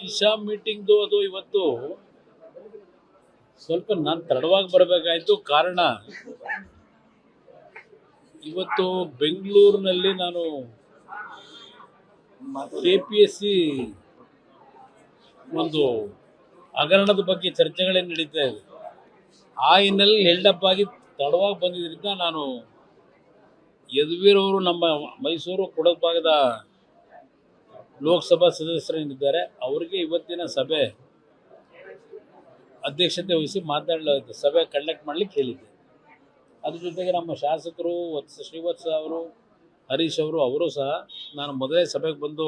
ದಿಶಾ ಮೀಟಿಂಗ್ದು ಅದು ಇವತ್ತು ಸ್ವಲ್ಪ ನಾನು ತಡವಾಗಿ ಬರಬೇಕಾಯ್ತು. ಕಾರಣ ಇವತ್ತು ಬೆಂಗಳೂರಿನಲ್ಲಿ ನಾನು KPSC ಒಂದು ಹಗರಣದ ಬಗ್ಗೆ ಚರ್ಚೆಗಳೇನು ನಡೀತಾ ಇದೆ. ಆ ಹಿನ್ನೆಲೆಯಲ್ಲಿ ಹೆಲ್ಡಪ್ ಆಗಿ ತಡವಾಗಿ ಬಂದಿದ್ದರಿಂದ ನಾನು ಯದುವೀರ್ ಅವರು ನಮ್ಮ ಮೈಸೂರು ಕೊಡಗು ಭಾಗದ ಲೋಕಸಭಾ ಸದಸ್ಯರೇನಿದ್ದಾರೆ ಅವರಿಗೆ ಇವತ್ತಿನ ಸಭೆ ಅಧ್ಯಕ್ಷತೆ ವಹಿಸಿ ಮಾತನಾಡಲಾಯಿತು. ಸಭೆ ಕಂಡಕ್ಟ್ ಮಾಡಲಿಕ್ಕೆ ಹೇಳಿದ್ದೆ. ಅದ್ರ ಜೊತೆಗೆ ನಮ್ಮ ಶಾಸಕರು ಶ್ರೀವತ್ಸ ಅವರು, ಹರೀಶ್ ಅವರು ಸಹ ನಾನು ಮೊದಲೇ ಸಭೆಗೆ ಬಂದು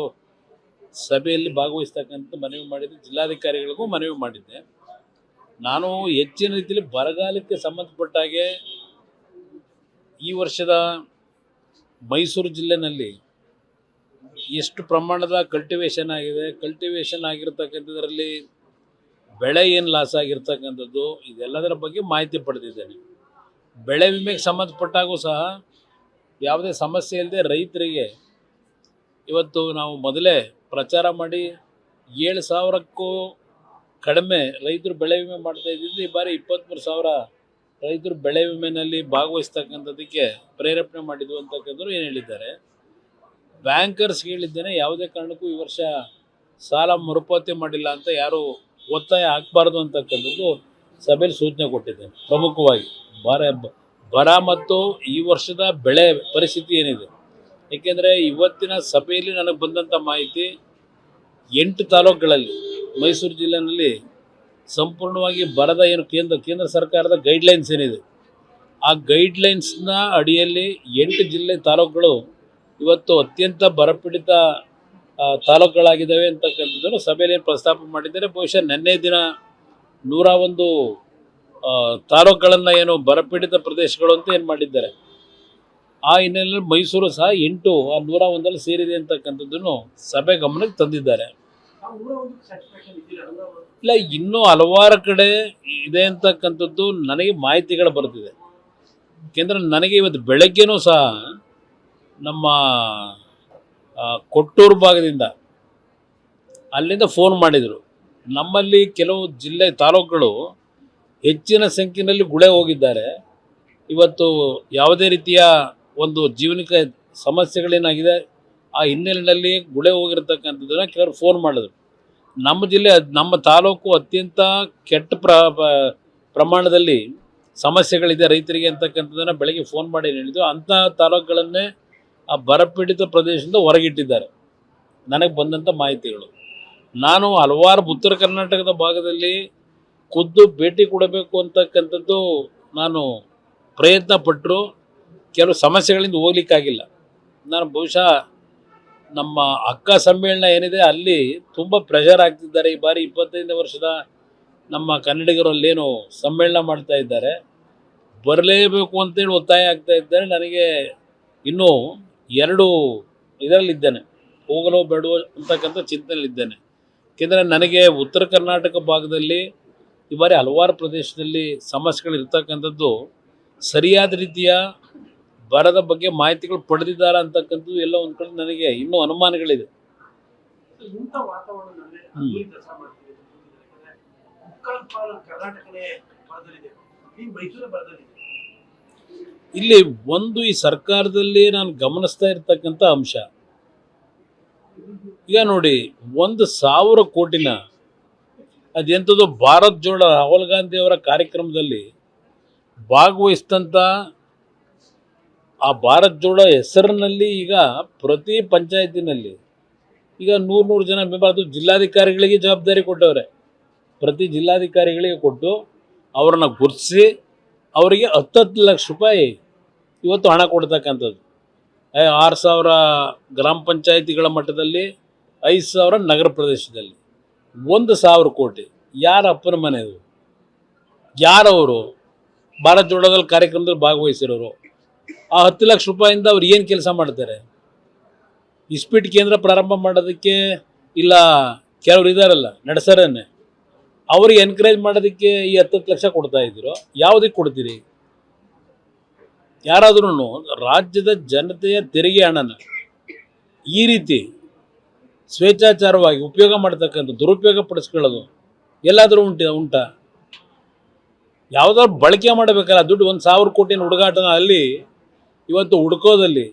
ಸಭೆಯಲ್ಲಿ ಭಾಗವಹಿಸ್ತಕ್ಕಂಥ ಮನವಿ ಮಾಡಿದ್ದೆ. ಜಿಲ್ಲಾಧಿಕಾರಿಗಳಿಗೂ ಮನವಿ ಮಾಡಿದ್ದೆ. ನಾನು ಹೆಚ್ಚಿನ ರೀತಿಯಲ್ಲಿ ಬರಗಾಲಕ್ಕೆ ಸಂಬಂಧಪಟ್ಟ ಹಾಗೆ ಈ ವರ್ಷದ ಮೈಸೂರು ಜಿಲ್ಲೆನಲ್ಲಿ ಎಷ್ಟು ಪ್ರಮಾಣದ ಕಲ್ಟಿವೇಷನ್ ಆಗಿದೆ, ಕಲ್ಟಿವೇಷನ್ ಆಗಿರ್ತಕ್ಕಂಥದ್ರಲ್ಲಿ ಬೆಳೆ ಏನು ಲಾಸ್ ಆಗಿರ್ತಕ್ಕಂಥದ್ದು, ಇದೆಲ್ಲದರ ಬಗ್ಗೆ ಮಾಹಿತಿ ಪಡೆದಿದ್ದೇನೆ. ಬೆಳೆ ವಿಮೆಗೆ ಸಂಬಂಧಪಟ್ಟಾಗೂ ಸಹ ಯಾವುದೇ ಸಮಸ್ಯೆ ಇಲ್ಲದೆ ರೈತರಿಗೆ ಇವತ್ತು ನಾವು ಮೊದಲೇ ಪ್ರಚಾರ ಮಾಡಿ 7,000ಕ್ಕೂ ಕಡಿಮೆ ರೈತರು ಬೆಳೆ ವಿಮೆ ಮಾಡ್ತಾ ಇದ್ದಿದ್ದು ಈ ಬಾರಿ 23,000 ರೈತರು ಬೆಳೆ ವಿಮೆಯಲ್ಲಿ ಭಾಗವಹಿಸ್ತಕ್ಕಂಥದ್ದಕ್ಕೆ ಪ್ರೇರೇಪಣೆ ಮಾಡಿದ್ವು ಅಂತಕ್ಕಂಥವ್ರು ಏನು ಹೇಳಿದ್ದಾರೆ. ಬ್ಯಾಂಕರ್ಸ್ಗೆ ಹೇಳಿದ್ದೇನೆ, ಯಾವುದೇ ಕಾರಣಕ್ಕೂ ಈ ವರ್ಷ ಸಾಲ ಮರುಪಾವತಿ ಮಾಡಿಲ್ಲ ಅಂತ ಯಾರು ಒತ್ತಾಯ ಹಾಕಬಾರ್ದು ಅಂತಕ್ಕಂಥದ್ದು ಸಭೆಯಲ್ಲಿ ಸೂಚನೆ ಕೊಟ್ಟಿದ್ದೇನೆ. ಪ್ರಮುಖವಾಗಿ ಬರ ಮತ್ತು ಈ ವರ್ಷದ ಬೆಳೆ ಪರಿಸ್ಥಿತಿ ಏನಿದೆ, ಏಕೆಂದರೆ ಇವತ್ತಿನ ಸಭೆಯಲ್ಲಿ ನನಗೆ ಬಂದಂಥ ಮಾಹಿತಿ 8 ತಾಲೂಕುಗಳಲ್ಲಿ ಮೈಸೂರು ಜಿಲ್ಲೆಯಲ್ಲಿ ಸಂಪೂರ್ಣವಾಗಿ ಬರದ ಏನು ಕೇಂದ್ರ ಸರ್ಕಾರದ ಗೈಡ್ಲೈನ್ಸ್ ಏನಿದೆ ಆ ಗೈಡ್ಲೈನ್ಸ್ನ ಅಡಿಯಲ್ಲಿ 8 ಜಿಲ್ಲೆ ತಾಲೂಕುಗಳು ಇವತ್ತು ಅತ್ಯಂತ ಬರಪೀಡಿತ ತಾಲೂಕುಗಳಾಗಿದ್ದಾವೆ ಅಂತಕ್ಕಂಥದ್ದನ್ನು ಸಭೆಯಲ್ಲಿ ಪ್ರಸ್ತಾಪ ಮಾಡಿದ್ದಾರೆ. ಬಹುಶಃ ನಿನ್ನೆ ದಿನ 101 ತಾಲೂಕುಗಳನ್ನು ಏನು ಬರಪೀಡಿತ ಪ್ರದೇಶಗಳು ಅಂತ ಏನು ಮಾಡಿದ್ದಾರೆ. ಆ ಹಿನ್ನೆಲೆಯಲ್ಲಿ ಮೈಸೂರು ಸಹ 8 ಆ 101ರಲ್ಲಿ ಸೇರಿದೆ ಅಂತಕ್ಕಂಥದ್ದನ್ನು ಸಭೆ ಗಮನಕ್ಕೆ ತಂದಿದ್ದಾರೆ. ಇಲ್ಲ, ಇನ್ನೂ ಹಲವಾರು ಕಡೆ ಇದೆ ಅಂತಕ್ಕಂಥದ್ದು ನನಗೆ ಮಾಹಿತಿಗಳು ಬರ್ತಿದೆ. ಏಕೆಂದರೆ ನನಗೆ ಇವತ್ತು ಬೆಳಗ್ಗೆನೂ ಸಹ ನಮ್ಮ ಕೊಟ್ಟೂರು ಭಾಗದಿಂದ ಅಲ್ಲಿಂದ ಫೋನ್ ಮಾಡಿದರು. ನಮ್ಮಲ್ಲಿ ಕೆಲವು ಜಿಲ್ಲೆ ತಾಲೂಕುಗಳು ಹೆಚ್ಚಿನ ಸಂಖ್ಯೆಯಲ್ಲಿ ಗುಳೆ ಹೋಗಿದ್ದಾರೆ. ಇವತ್ತು ಯಾವುದೇ ರೀತಿಯ ಒಂದು ಜೀವನಿಕ ಸಮಸ್ಯೆಗಳೇನಾಗಿದೆ ಆ ಹಿನ್ನೆಲೆಯಲ್ಲಿ ಗುಳೆ ಹೋಗಿರ್ತಕ್ಕಂಥದ್ದನ್ನು ಕೆಲವರು ಫೋನ್ ಮಾಡಿದ್ರು. ನಮ್ಮ ಜಿಲ್ಲೆ, ನಮ್ಮ ತಾಲೂಕು ಅತ್ಯಂತ ಕೆಟ್ಟ ಪ್ರಮಾಣದಲ್ಲಿ ಸಮಸ್ಯೆಗಳಿದೆ ರೈತರಿಗೆ ಅಂತಕ್ಕಂಥದ್ದನ್ನು ಬೆಳಗ್ಗೆ ಫೋನ್ ಮಾಡಿ ಹೇಳಿದ್ದು. ಅಂಥ ತಾಲೂಕುಗಳನ್ನೇ ಆ ಬರಪೀಡಿತ ಪ್ರದೇಶದಿಂದ ಹೊರಗಿಟ್ಟಿದ್ದಾರೆ ನನಗೆ ಬಂದಂಥ ಮಾಹಿತಿಗಳು. ನಾನು ಹಲವಾರು ಉತ್ತರ ಕರ್ನಾಟಕದ ಭಾಗದಲ್ಲಿ ಖುದ್ದು ಭೇಟಿ ಕೊಡಬೇಕು ಅಂತಕ್ಕಂಥದ್ದು ನಾನು ಪ್ರಯತ್ನ ಪಟ್ಟರು. ಕೆಲವು ಸಮಸ್ಯೆಗಳಿಂದ ಹೋಗ್ಲಿಕ್ಕಾಗಿಲ್ಲ. ನಾನು ಬಹುಶಃ ನಮ್ಮ ಅಕ್ಕ ಸಮ್ಮೇಳನ ಏನಿದೆ ಅಲ್ಲಿ ತುಂಬ ಪ್ರೆಷರ್ ಆಗ್ತಿದ್ದಾರೆ. ಈ ಬಾರಿ 25ನೇ ವರ್ಷದ ನಮ್ಮ ಕನ್ನಡಿಗರು ಅಲ್ಲೇನು ಸಮ್ಮೇಳನ ಮಾಡ್ತಾ ಇದ್ದಾರೆ, ಬರಲೇಬೇಕು ಅಂತೇಳಿ ಒತ್ತಾಯ ಆಗ್ತಾ ಇದ್ದಾರೆ. ನನಗೆ ಇನ್ನೂ 2 ಇದರಲ್ಲಿದ್ದೇನೆ, ಹೋಗಲೋ ಬೇಡವೋ ಅಂತಕ್ಕಂಥ ಚಿಂತನೆಯಲ್ಲಿದ್ದೇನೆ. ಏಕೆಂದರೆ ನನಗೆ ಉತ್ತರ ಕರ್ನಾಟಕ ಭಾಗದಲ್ಲಿ ಈ ಬಾರಿ ಹಲವಾರು ಪ್ರದೇಶದಲ್ಲಿ ಸಮಸ್ಯೆಗಳಿರ್ತಕ್ಕಂಥದ್ದು ಸರಿಯಾದ ರೀತಿಯ ಬರದ ಬಗ್ಗೆ ಮಾಹಿತಿಗಳು ಪಡೆದಿದ್ದಾರೆ ಅಂತಕ್ಕಂಥದ್ದು ಎಲ್ಲ ಒಂದು ಕಡೆ ನನಗೆ ಇನ್ನೂ ಅನುಮಾನಗಳಿದೆ. ಇಲ್ಲಿ ಒಂದು ಈ ಸರ್ಕಾರದಲ್ಲಿ ನಾನು ಗಮನಿಸ್ತಾ ಇರ್ತಕ್ಕಂಥ ಅಂಶ, ಈಗ ನೋಡಿ 1,000 ಕೋಟಿನ ಅದೆಂಥದ್ದು ಭಾರತ್ ಜೋಡೋ ರಾಹುಲ್ ಗಾಂಧಿ ಅವರ ಕಾರ್ಯಕ್ರಮದಲ್ಲಿ ಭಾಗವಹಿಸಿದಂಥ ಆ ಭಾರತ್ ಜೋಡೋ ಹೆಸರಿನಲ್ಲಿ ಈಗ ಪ್ರತಿ ಪಂಚಾಯತಿನಲ್ಲಿ ಈಗ 100 ಜನ ಮೆಂಬರ್, ಅದು ಜಿಲ್ಲಾಧಿಕಾರಿಗಳಿಗೆ ಜವಾಬ್ದಾರಿ ಕೊಟ್ಟವ್ರೆ. ಪ್ರತಿ ಜಿಲ್ಲಾಧಿಕಾರಿಗಳಿಗೆ ಕೊಟ್ಟು ಅವರನ್ನ ಗುರುತಿಸಿ ಅವರಿಗೆ 10 ಲಕ್ಷ ರೂಪಾಯಿ ಇವತ್ತು ಹಣ ಕೊಡ್ತಕ್ಕಂಥದ್ದು. 6,000 ಗ್ರಾಮ ಪಂಚಾಯಿತಿಗಳ ಮಟ್ಟದಲ್ಲಿ, 5,000 ನಗರ ಪ್ರದೇಶದಲ್ಲಿ 1,000 ಕೋಟಿ. ಯಾರ ಅಪ್ಪನ ಮನೆಯದು? ಯಾರವರು ಭಾರತ್ ಜೋಡೋದಲ್ಲಿ ಕಾರ್ಯಕ್ರಮದಲ್ಲಿ ಭಾಗವಹಿಸಿರೋರು? ಆ 10 ಲಕ್ಷ ರೂಪಾಯಿಂದ ಅವ್ರು ಏನು ಕೆಲಸ ಮಾಡ್ತಾರೆ? ಇಸ್ಪೀಟ್ ಕೇಂದ್ರ ಪ್ರಾರಂಭ ಮಾಡೋದಕ್ಕೆ ಇಲ್ಲ ಕೆಲವ್ರು ಇದ್ದಾರಲ್ಲ ನಡೆಸರನ್ನೇ, ಅವ್ರಿಗೆ ಎನ್ಕರೇಜ್ ಮಾಡೋದಕ್ಕೆ ಈ 10 ಲಕ್ಷ ಕೊಡ್ತಾ ಇದ್ದೀರೋ ಯಾವುದಕ್ಕೆ ಕೊಡ್ತೀರಿ? ಯಾರಾದ್ರೂ ರಾಜ್ಯದ ಜನತೆಯ ತೆರಿಗೆ ಹಣನ ಈ ರೀತಿ ಸ್ವೇಚ್ಛಾಚಾರವಾಗಿ ಉಪಯೋಗ ಮಾಡ್ತಕ್ಕಂಥ ದುರುಪಯೋಗ ಪಡಿಸ್ಕೊಳ್ಳೋದು ಎಲ್ಲಾದರೂ ಉಂಟಾ? ಯಾವುದಾದ್ರು ಬಳಕೆ ಮಾಡಬೇಕಲ್ಲ ದುಡ್ಡು. 1,000 ಕೋಟಿನ ಹುಡುಗಾಟನ ಅಲ್ಲಿ ಇವತ್ತು ಹುಡ್ಕೋದಲ್ಲಿ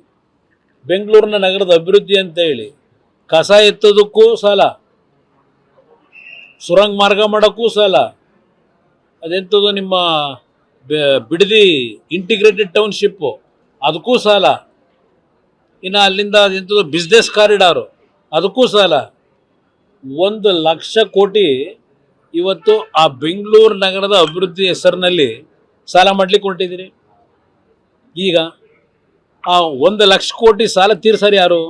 ಬೆಂಗಳೂರಿನ ನಗರದ ಅಭಿವೃದ್ಧಿ ಅಂತ ಹೇಳಿ ಕಸ ಎತ್ತೋದಕ್ಕೂ ಸಾಲ, ಸುರಂಗ ಮಾರ್ಗ ಮಾಡೋಕ್ಕೂ ಸಾಲ, ಅದೆಂಥದ್ದು ನಿಮ್ಮ ಬಿಡದಿ ಇಂಟಿಗ್ರೇಟೆಡ್ ಟೌನ್ಶಿಪ್ಪು ಅದಕ್ಕೂ ಸಾಲ, ಇನ್ನು ಅಲ್ಲಿಂದ ಅದೆಂಥದ್ದು ಬಿಸ್ನೆಸ್ ಕಾರಿಡಾರು ಅದಕ್ಕೂ ಸಾಲ. 1,00,000 ಕೋಟಿ ಇವತ್ತು ಆ ಬೆಂಗಳೂರು ನಗರದ ಅಭಿವೃದ್ಧಿ ಹೆಸರಿನಲ್ಲಿ ಸಾಲ ಮಾಡ್ಲಿಕ್ಕೆ ಹೊರಟಿದ್ದೀರಿ. ಈಗ ಆ 1,00,000 ಕೋಟಿ ಸಾಲ ತೀರ್ಸಾರಿ ಯಾರು?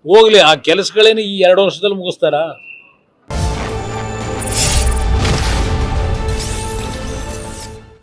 ಹೋಗ್ಲಿ, ಆ ಕೆಲಸಗಳೇನು ಈ 2 ವರ್ಷದಲ್ಲಿ ಮುಗಿಸ್ತಾರಾ?